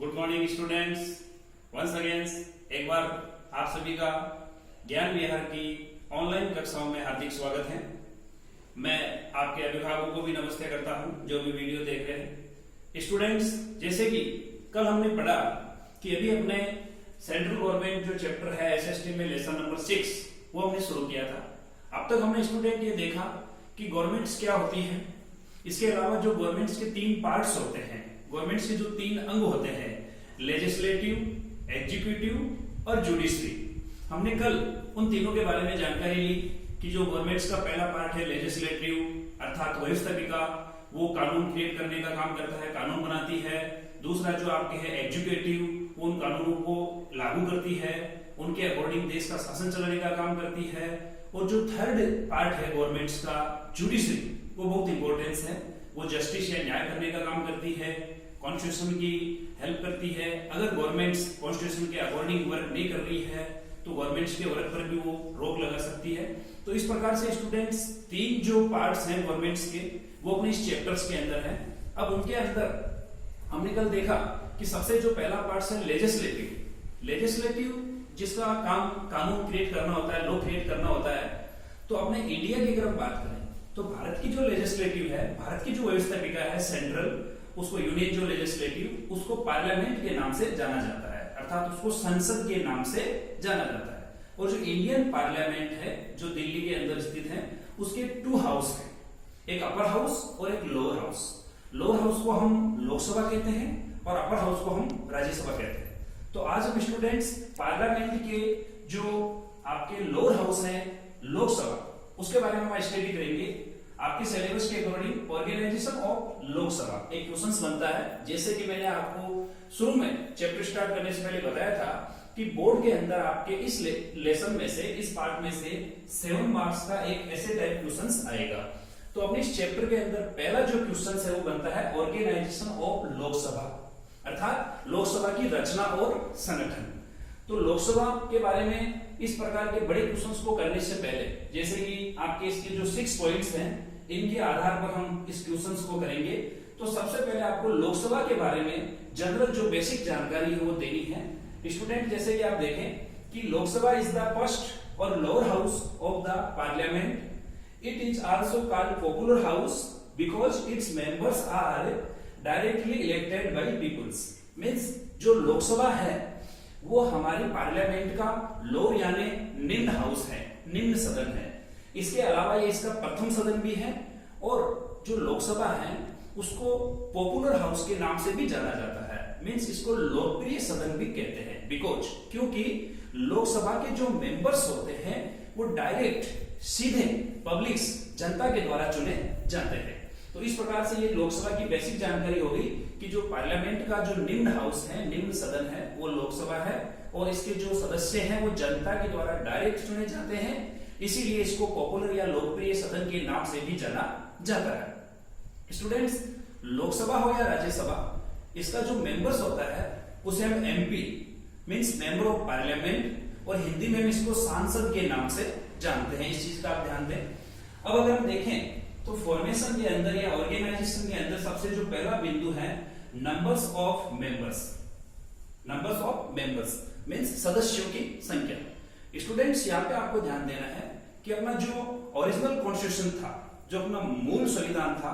Good morning students, once again एक बार आप सभी का ज्ञान विहार की ऑनलाइन कक्षाओं में हार्दिक स्वागत है। मैं आपके अभिभावकों को भी नमस्ते करता हूं जो भी वीडियो देख रहे हैं। स्टूडेंट्स, जैसे कि कल हमने पढ़ा कि अभी अपने सेंट्रल गवर्नमेंट जो चैप्टर है एसएसटी में लेसन नंबर 6 वो हमने शुरू किया था। अब तक हमने स्टूडेंट ये देखा कि गवर्नमेंट्स क्या होती है, इसके अलावा जो गवर्नमेंट्स के 3 पार्ट्स होते हैं, गवर्नमेंट्स के जो 3 अंग होते हैं, लेजिस्लेटिव, एग्जीक्यूटिव और जुडिशरी, हमने कल उन तीनों के बारे में जानकारी ली कि जो गवर्नमेंट्स का पहला पार्ट है लेजिस्लेटिव अर्थात व्यवस्थापिका, वो कानून क्रिएट करने का काम करता है, कानून बनाती है। दूसरा जो आपके है एग्जीक्यूटिव, वो उन कानूनों को लागू करती है, उनके अकॉर्डिंग देश का शासन चलाने का काम करती है। और जो थर्ड पार्ट है गवर्नमेंट्स का जुडिशरी, वो बहुत इंपॉर्टेंस है, वो जस्टिस या न्याय करने का काम करती है, कॉन्स्टिट्यूशन की हेल्प करती है। अगर गवर्नमेंट्स कॉन्स्टिट्यूशन के अकॉर्डिंग वर्क नहीं कर रही है तो गवर्नमेंट्स के वर्क पर भी वो रोक लगा सकती है। तो इस प्रकार से स्टूडेंट्स 3 जो पार्ट्स हैं गवर्नमेंट्स के वो अपने इस चैप्टर्स के अंदर हैं। अब उनके अंदर हमने कल देखा कि सबसे जो पहला पार्ट है लेजिस्लेटिव, जिसका काम कानून क्रिएट करना होता है, लॉ क्रिएट करना होता है। तो अपने इंडिया की अगर हम बात करें तो भारत की जो लेजिस्लेटिव है, भारत की जो व्यवस्थापिका है सेंट्रल, उसको यूनियन जो लेजिस्लेटिव, उसको पार्लियामेंट के नाम से जाना जाता है, अर्थात उसको संसद के नाम से जाना जाता है। और जो इंडियन पार्लियामेंट है जो दिल्ली के अंदर स्थित है, उसके 2 हाउस हैं, एक अपर हाउस और एक लोअर हाउस। लोअर हाउस को हम लोकसभा कहते हैं और अपर हाउस को हम राज्यसभा कहते हैं। तो आज हम स्टूडेंट्स पार्लियामेंट के जो आपके लोअर हाउस है लोकसभा, उसके बारे में हम स्टडी करेंगे। आपके सिलेबस के अकॉर्डिंग ऑर्गेनाइजेशन ऑफ लोकसभा एक क्वेश्चन बनता है। जैसे कि मैंने आपको शुरू में चैप्टर स्टार्ट करने से पहले बताया था कि बोर्ड के अंदर आपके इस लेसन में से, इस पार्ट में से 7 मार्क्स का एक ऐसे टाइप क्वेश्चन आएगा। तो अपने इस चैप्टर के अंदर पहला जो क्वेश्चन है वो बनता है ऑर्गेनाइजेशन ऑफ लोकसभा, अर्थात लोकसभा की रचना और संगठन। तो लोकसभा के बारे में इस प्रकार के बड़े क्वेश्चंस को करने से पहले, जैसे कि आपके इसके जो 6 पॉइंट्स हैं, इनके आधार पर हम इस क्वेश्चंस को करेंगे। तो सबसे पहले आपको लोकसभा के बारे में जनरल जो बेसिक जानकारी है वो देनी है। स्टूडेंट, जैसे कि आप देखें कि लोकसभा इज द फर्स्ट और lower house of the parliament. It is also called popular house because its members are directly elected by peoples. Means जो लोकसभा है वो हमारी पार्लियामेंट का लोअर यानी निम्न हाउस है, निम्न सदन है। इसके अलावा ये इसका प्रथम सदन भी है और जो लोकसभा है उसको पॉपुलर हाउस के नाम से भी जाना जाता है। मींस इसको लोकप्रिय सदन भी कहते हैं। बिकॉज क्योंकि लोकसभा के जो मेंबर्स होते हैं वो डायरेक्ट सीधे पब्लिक्स जनता के द्वारा चुने जाते हैं। तो इस प्रकार से ये लोकसभा की बेसिक जानकारी होगी कि जो पार्लियामेंट का जो निम्न हाउस है, निम्न सदन है, वो लोकसभा है और इसके जो सदस्य हैं वो जनता के द्वारा डायरेक्ट चुने जाते हैं। इसीलिए इसको पॉपुलर या लोकप्रिय सदन के नाम से भी जाना जाता है। स्टूडेंट्स, लोकसभा हो या राज्यसभा, इसका जो मेंबर्स होता है उसे हम MP means member of parliament और हिंदी में हम इसको सांसद के नाम से जानते हैं। इस चीज का आप ध्यान दें। अब अगर हम देखें तो फॉर्मेशन के अंदर या ऑर्गेनाइजेशन के अंदर सबसे जो पहला बिंदु है numbers of members. Numbers of members means सदस्यों की संख्या। स्टूडेंट्स, यहाँ पे आपको ध्यान देना है कि अपना जो ओरिजिनल कॉन्स्टिट्यूशन था, जो अपना मूल संविधान था,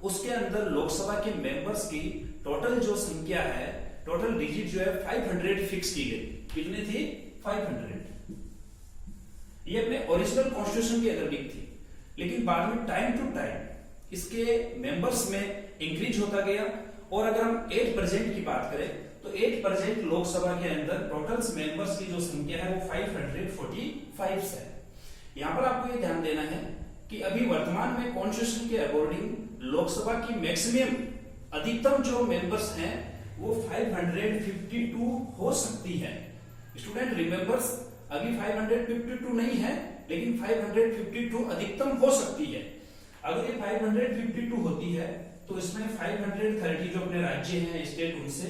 उसके अंदर लोकसभा के मेंबर्स की टोटल जो संख्या है, टोटल डिजिट जो है 500 फिक्स की गई। कितनी थी? 500। ये अपने ओरिजिनल कॉन्स्टिट्यूशन के अकॉर्डिंग थी, लेकिन बाद में टाइम टू टाइम इसके मेंबर्स में इंक्रीज होता गया। और अगर हम 8% की बात करें तो 8% लोकसभा के अंदर टोटल मेंबर्स की जो संख्या है वो 545 है। यहां पर आपको ये ध्यान देना है कि अभी वर्तमान में कॉन्स्टिट्यूशन के अकॉर्डिंग लोकसभा की मैक्सिमम अधिकतम जो मेंबर्स हैं वो 552 हो सकती है। स्टूडेंट रिमेंबर्स, अभी 552 नहीं है लेकिन 552 अधिकतम हो सकती है। अगर ये 552 होती है तो इसमें 530 जो अपने राज्य हैं, स्टेट, उनसे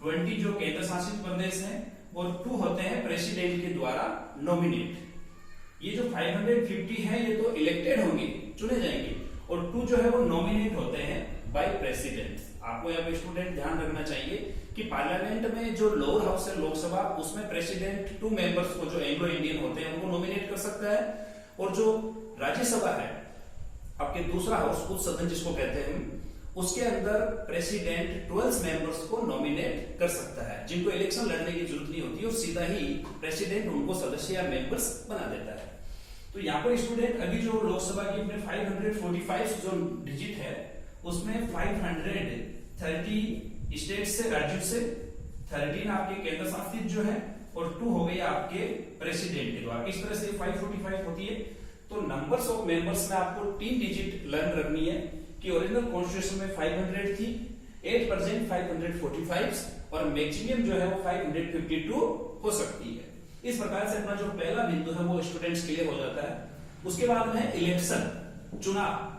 20 जो केंद्र शासित प्रदेश हैं और 2 होते हैं प्रेसिडेंट के द्वारा नॉमिनेट। ये जो 550 है ये तो इलेक्टेड होंगे, चुने जाएंगे, और 2 जो है वो नॉमिनेट होते हैं बाय प्रेसिडेंट। आपको यहाँ पे स्टूडेंट ध्यान रखना चाहिए कि पार्लियामेंट में जो लोअर हाउस है लोकसभा, उसमें प्रेसिडेंट 2 मेंबर्स को जो एंग्लो इंडियन होते हैं उनको नॉमिनेट कर सकता है, और जो राज्यसभा है आपके दूसरा हाउस, उच्च सदन जिसको कहते हैं, उसके अंदर प्रेसिडेंट 12 मेंबर्स को नॉमिनेट कर सकता है, जिनको इलेक्शन लड़ने की जरूरत नहीं होती और सीधा ही प्रेसिडेंट उनको सदस्य या मेंबर्स बना देता है। तो यहाँ पर स्टूडेंट अभी जो लोकसभा की अपने 545 जो डिजिट है उसमें 530 स्टेट से, राज्यों से, 13 आपके केंद्र शासित जो है और 2 हो गए आपके प्रेसिडेंट के द्वारा। इस तरह से 545 होती है। तो नंबर्स ऑफ मेंबर्स में आपको 3 डिजिट लर्न रखनी है कि ओरिजिनल कॉन्स्टिट्यूशन में 500 थी, 8% 545 और मैक्सिमम जो है वो 552 हो सकती है। इस प्रकार से अपना जो पहला बिंदु है वो स्टूडेंट्स क्लियर हो जाता है। उसके बाद में इलेक्शन, चुनाव।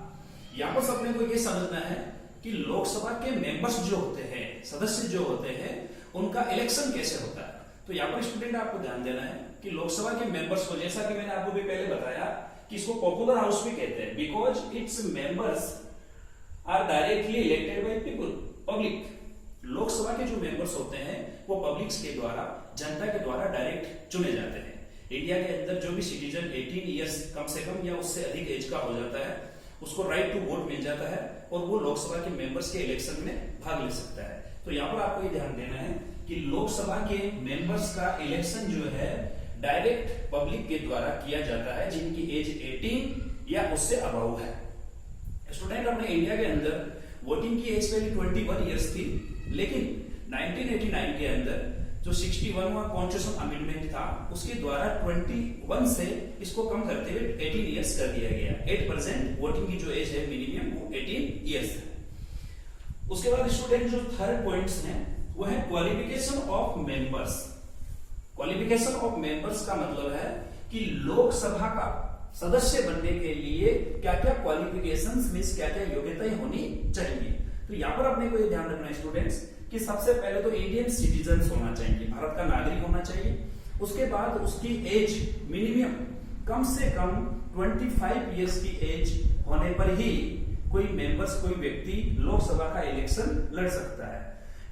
यहां पर सबने को ये समझना है कि लोकसभा के मेंबर्स जो होते हैं, सदस्य जो होते हैं, उनका इलेक्शन कैसे होता है। तो यहाँ पर स्टूडेंट आपको ध्यान देना है कि लोकसभा के मेंबर्स को, जैसा कि मैंने आपको भी पहले बताया कि इसको पॉपुलर हाउस भी कहते हैं, because its members are directly elected by people, public. Lok Sabha के जो मेंबर्स होते हैं वो पब्लिक के द्वारा, जनता के द्वारा डायरेक्ट चुने जाते हैं। इंडिया के अंदर जो भी सिटीजन 18 इयर्स कम से कम या उससे अधिक एज का हो जाता है उसको राइट टू वोट मिल जाता है और वो लोकसभा के मेंबर्स के इलेक्शन में भाग ले सकता है। तो यहाँ पर आपको ये ध्यान देना है कि लोकसभा के मेंबर्स का इलेक्शन जो है डायरेक्ट पब्लिक के द्वारा किया जाता है जिनकी एज 18 या उससे अबव है। स्टूडेंट, अपने इंडिया के अंदर वोटिंग की एज पहले 21 इयर्स थी, लेकिन 1989 के अंदर जो 61वां कॉन्स्टिट्यूशन अमेंडमेंट था उसके द्वारा 21 से इसको कम करते हुए 18 इयर्स कर दिया गया। 8% वोटिंग की जो एज है मिनिमम वो 18 इयर्स है। उसके बाद स्टूडेंट जो थर्ड पॉइंट्स हैं वो है qualification of members. Qualification of members का मतलब है कि लोकसभा का सदस्य बनने के लिए क्या क्या क्वालिफिकेशंस मींस क्या क्या योग्यताएं होनी चाहिए। तो यहां पर अपने को ये ध्यान रखना है स्टूडेंट्स कि सबसे पहले तो इंडियन सिटीजन होना चाहिए, भारत का नागरिक होना चाहिए। उसके बाद उसकी एज मिनिमम कम से कम 25 इयर्स की एज होने पर ही कोई मेंबर्स, कोई व्यक्ति लोकसभा का इलेक्शन लड़ सकता है।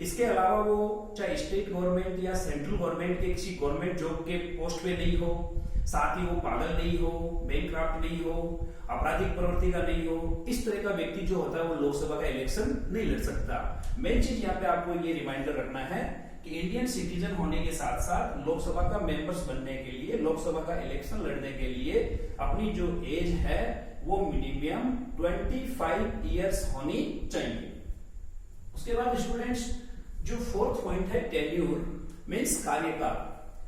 इसके अलावा वो चाहे स्टेट गवर्नमेंट या सेंट्रल गवर्नमेंट के किसी गवर्नमेंट जॉब के पोस्ट पे नहीं हो, साथ ही वो पागल नहीं हो, बैंकक्रप्ट नहीं हो, आपराधिक प्रवृत्ति का नहीं हो, इस तरह का व्यक्ति जो होता है वो लोकसभा का इलेक्शन नहीं लड़ सकता। मेन चीज यहाँ पे आपको ये रिमाइंडर रखना है कि इंडियन सिटीजन होने के साथ साथ लोकसभा का मेंबर्स बनने के लिए, लोकसभा का इलेक्शन लड़ने के लिए अपनी जो एज है वो मिनिमम 25 इयर्स होनी चाहिए। उसके बाद स्टूडेंट्स जो फोर्थ पॉइंट है टेन्यूर मींस कार्यकाल,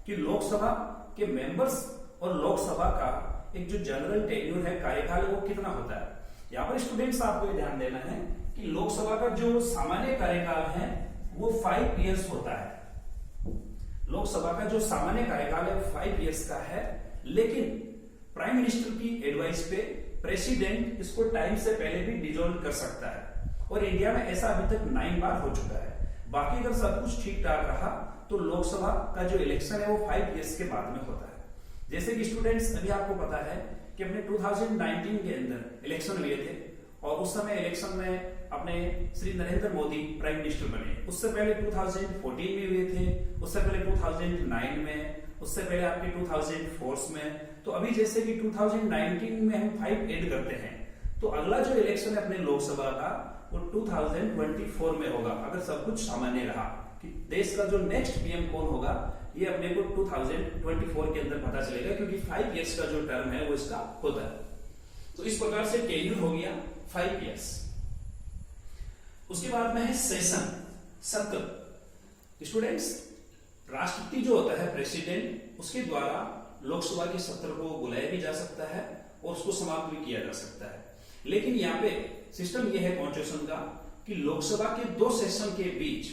कि लोकसभा के मेंबर्स और लोकसभा का एक जो जनरल टेन्यूर है, कार्यकाल, वो कितना होता है। यहाँ पर स्टूडेंट्स आपको ये ध्यान देना है कि लोकसभा का जो सामान्य कार्यकाल है वो 5 इयर्स होता है। लोकसभा का जो सामान्य कार्यकाल है 5 इयर्स का है, लेकिन प्राइम मिनिस्टर की एडवाइस पे प्रेसिडेंट इसको टाइम से पहले भी डिसॉल्व कर सकता है और इंडिया में ऐसा अभी तक 9 बार हो चुका है। बाकी अगर सब कुछ ठीक ठाक रहा तो लोकसभा का जो इलेक्शन है वो 5 इयर्स के बाद में होता है। जैसे कि स्टूडेंट्स अभी आपको पता है कि अपने 2019 के अंदर इलेक्शन हुए थे और उस समय इलेक्शन में अपने श्री नरेंद्र मोदी प्राइम मिनिस्टर बने। उससे पहले 2014 में हुए थे, उससे पहले 2009 में, उससे पहले आपके 2004 में। तो अभी जैसे कि 2019 में हम 5 ऐड करते हैं तो अगला जो इलेक्शन है अपने लोकसभा का वो 2024 में होगा, अगर सब कुछ सामान्य रहा। कि देश का जो नेक्स्ट पीएम कौन होगा ये अपने को 2024 के अंदर पता चलेगा, क्योंकि 5 इयर्स का जो टर्म है वो इसका होता है। तो इस प्रकार से टेन्यूर हो गया 5 इयर्स। उसके बाद में है सेशन, सत्र। स्टूडेंट्स, राष्ट्रपति जो होता है प्रेसिडेंट, उसके द्वारा लोकसभा के सत्र को बुलाया भी जा सकता है और उसको समाप्त भी किया जा सकता है। लेकिन यहाँ पे सिस्टम ये है कॉन्स्टिट्यूशन का कि लोकसभा के 2 सेशन के बीच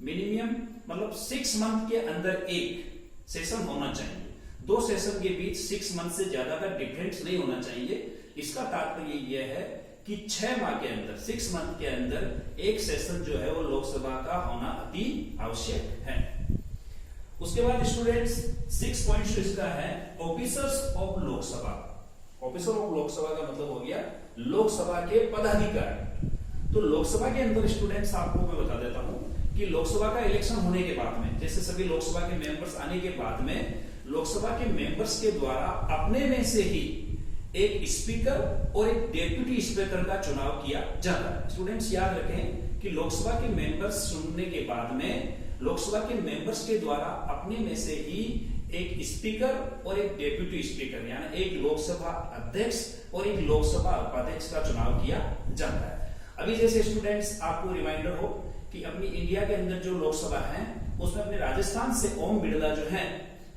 मिनिमम मतलब 6 मंथ के अंदर एक सेशन होना चाहिए। 2 सेशन के बीच 6 मंथ से ज्यादा का डिफरेंस नहीं होना चाहिए। इसका तात्पर्य यह है कि 6 माह के अंदर, 6 मंथ के अंदर एक सेशन जो है वो लोकसभा का होना अति आवश्यक है। उसके बाद स्टूडेंट्स 6 पॉइंट इसका है officers of Lok Sabha. Officer of Lok Sabha का मतलब हो गया लोकसभा के पदाधिकारी। तो लोकसभा के अंदर स्टूडेंट्स आपको मैं बता देता हूं कि लोकसभा का इलेक्शन होने के बाद में, जैसे सभी लोकसभा के मेंबर्स आने के बाद में, लोकसभा के मेंबर्स के द्वारा अपने में से ही एक स्पीकर और एक डेप्यूटी स्पीकर का चुनाव किया जाता है। स्टूडेंट्स याद रखें कि लोकसभा के मेंबर्स चुनने के बाद में लोकसभा के मेंबर्स के द्वारा अपने में से ही एक स्पीकर और एक डेप्यूटी स्पीकर यानी एक लोकसभा अध्यक्ष और एक लोकसभा उपाध्यक्ष का चुनाव किया जाता है। अभी जैसे स्टूडेंट्स आपको रिमाइंडर हो कि अपनी इंडिया के अंदर जो लोकसभा है उसमें अपने राजस्थान से ओम बिड़ला जो है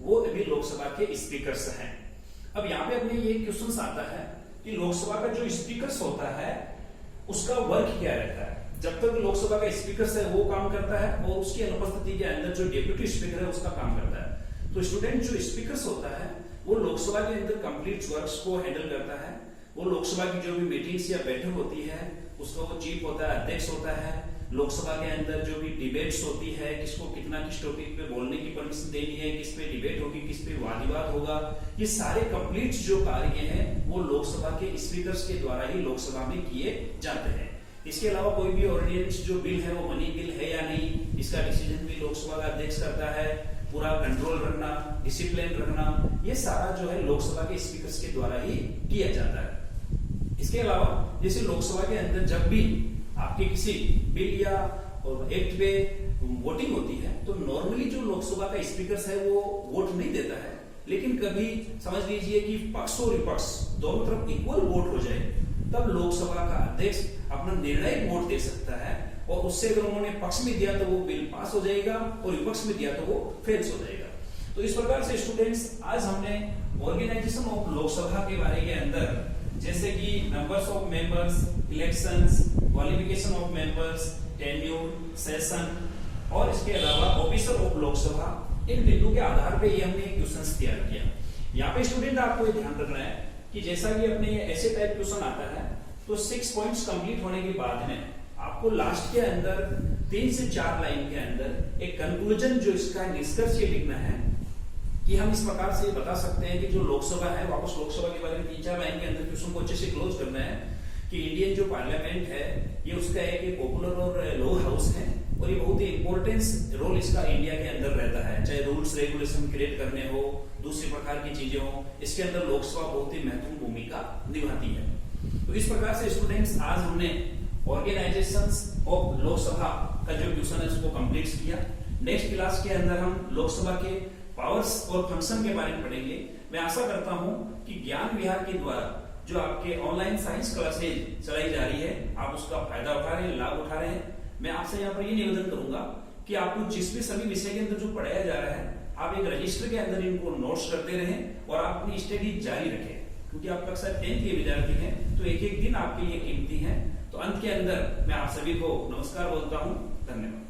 वो अभी लोकसभा के स्पीकर्स हैं। अब यहाँ पे अपने ये क्वेश्चन आता है कि लोकसभा का जो स्पीकर्स होता है उसका वर्क क्या रहता है। जब तक लोकसभा का स्पीकर है वो काम करता है और उसकी अनुपस्थिति के अंदर जो डेप्यूटी स्पीकर है उसका काम करता है। तो स्टूडेंट जो स्पीकर होता है वो लोकसभा के अंदर कंप्लीट वर्क्स को हैंडल करता है। वो लोकसभा की जो भी मीटिंग्स या बैठक होती है उसका वो चीफ होता है, अध्यक्ष होता है। लोकसभा के अंदर जो भी डिबेट्स होती है, किसको कितना किस टॉपिक पे बोलने की परमिशन देनी है, किस पे डिबेट होगी, किस पे वाद विवाद होगा, ये सारे कंप्लीट जो कार्य हैं वो लोकसभा के स्पीकर्स के द्वारा ही लोकसभा में किए जाते हैं। इसके अलावा कोई भी ऑर्डिनेंस जो बिल है वो मनी बिल है या नहीं, इसका डिसीजन भी लोकसभा का अध्यक्ष करता है। पूरा कंट्रोल रखना, डिसिप्लिन रखना, ये सारा जो है लोकसभा के स्पीकर्स के द्वारा ही किया जाता है। इसके अलावा जैसे लोकसभा के अंदर जब भी आपके किसी बिल या एक्ट पे वोटिंग होती है तो नॉर्मली जो लोकसभा का स्पीकर है वो वोट नहीं देता है, लेकिन कभी समझ लीजिए कि पक्ष और विपक्ष दोनों तरफ इक्वल वोट हो जाए तब लोकसभा का अध्यक्ष अपना निर्णायक वोट दे सकता है और उससे अगर उन्होंने पक्ष में दिया तो वो बिल पास हो जाएगा और विपक्ष में दिया तो वो फेल हो जाएगा। तो इस प्रकार से स्टूडेंट्स आज हमने ऑर्गेनाइजेशन ऑफ लोकसभा के बारे के अंदर जैसे कि numbers of members, elections, qualification of members, tenure, session और इसके अलावा ऑफिसर ऑफ लोकसभा, इन बिंदु के आधार पे ये हमने क्वेश्चंस तैयार किया। यहाँ पे स्टूडेंट आपको ये ध्यान रखना है कि जैसा कि अपने ऐसे टाइप क्वेश्चन आता है तो 6 पॉइंट्स कंप्लीट होने के बाद में आपको लास्ट के अंदर 3 से 4 लाइन के अंदर एक कंक्लूजन जो इसका निष्कर्ष ये लिखना है कि हम इस प्रकार से बता सकते हैं कि जो लोकसभा है, वापस लोकसभा के बारे में 3-4 लाइन के अंदर क्वेश्चन को अच्छे से क्लोज करना है कि इंडियन जो पार्लियामेंट है ये उसका एक पॉपुलर और लोअर हाउस है और ये बहुत ही इंपॉर्टेंस रोल इसका इंडिया के अंदर रहता है, चाहे रूल्स रेगुलेशन क्रिएट करने हो, दूसरी प्रकार की चीजें हो, इसके अंदर लोकसभा बहुत ही महत्वपूर्ण भूमिका निभाती है। तो इस प्रकार से स्टूडेंट्स आज हमने ऑर्गेनाइजेशंस ऑफ लोकसभा का जो क्वेश्चन है उसको कंप्लीट किया। नेक्स्ट क्लास के अंदर हम लोकसभा के पावर्स और फंक्शन के बारे में पढ़ेंगे। मैं आशा करता हूं कि ज्ञान विहार के द्वारा जो आपके ऑनलाइन साइंस क्लासेज चलाई जा रही है आप उसका फायदा उठा रहे हैं, लाभ उठा रहे हैं। मैं आपसे यहाँ पर ये निवेदन करूंगा कि आपको जिस भी सभी विषय के अंदर जो पढ़ाया जा रहा है आप एक रजिस्टर के अंदर इनको नोट्स करते रहें और आप अपनी स्टडी जारी रखें, क्योंकि आप कक्षा 10 के विद्यार्थी हैं तो एक एक दिन आपके लिए कीमती है। तो अंत के अंदर मैं आप सभी को नमस्कार बोलता हूँ। धन्यवाद।